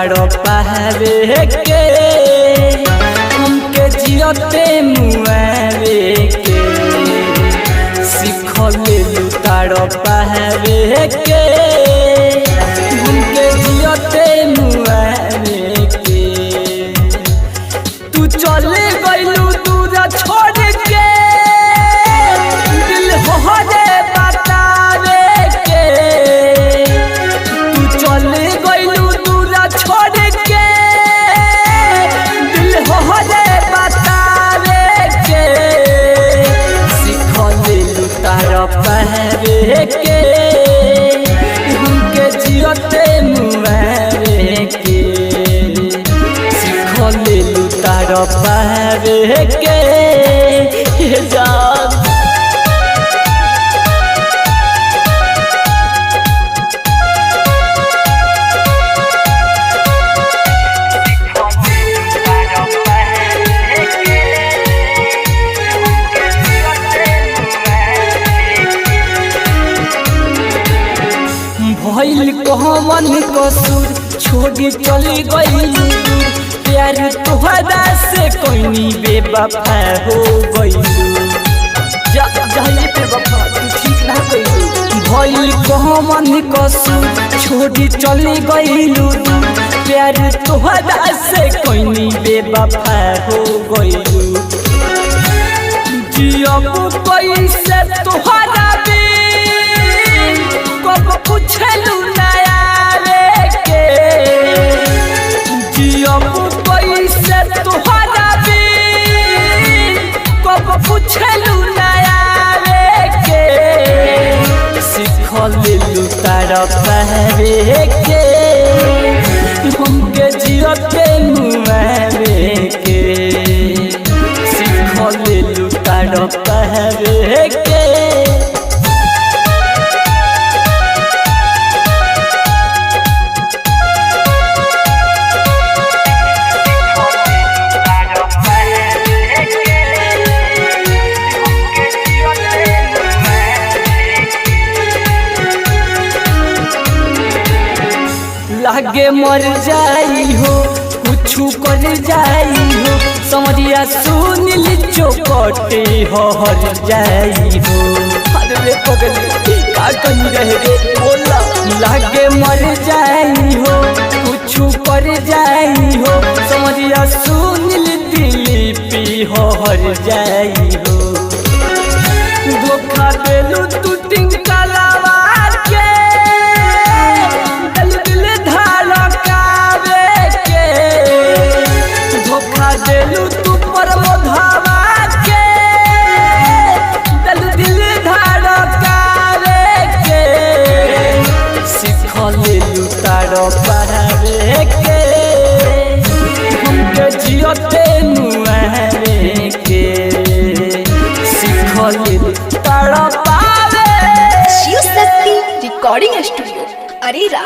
तारो पहरे के हमके जियते मुआवे के सिखले तारो पहरे के हमके जियते मुआवे के तू चले गइलू दूर छोड़ के दिल हो रे बतावे के तू चले गइलू दूर छोड़ के दिल हो रे बतावे के सिखले तारो पहरे के हमके जियते मुआवे के सिखले तारो पहरे के जान भइल कहवन कसूर छोड़ी चली गइल प्यार तोहरा से कोई बेवफा हो गइल जाइए बेवफा तू ठीक ना कइलू भइल कहवन कसूर छोड़ी चली गइल प्यार तोहरा से कोई बेवफा हो गइल जियब कैसे तोहरा पूछलू नया रे के जियब कैसे तोहरा कब पूछलू नया रे के सिखलू तारा पहरे के हमके जियते मुआवे के सिखलू तारा पहरे के लागे मर जाई हो कुछु कर जाई हो समझिया सुन ली चौकटे हर जाई हो अरे पगल का कहीं रह रे बोला लागे मर जाई हो कुछु कर जाई हो समझिया सुन ली दिल पी हर जाई हो धोखा देलू तू टिंकलावा देलू तू पर मोधावा के दिल धड़कावे के सिखलू तारो पहरे के हमके जियते मुआवे के सिखलू तारो पावे शिव शक्ति रिकॉर्डिंग स्टूडियो अरेरा।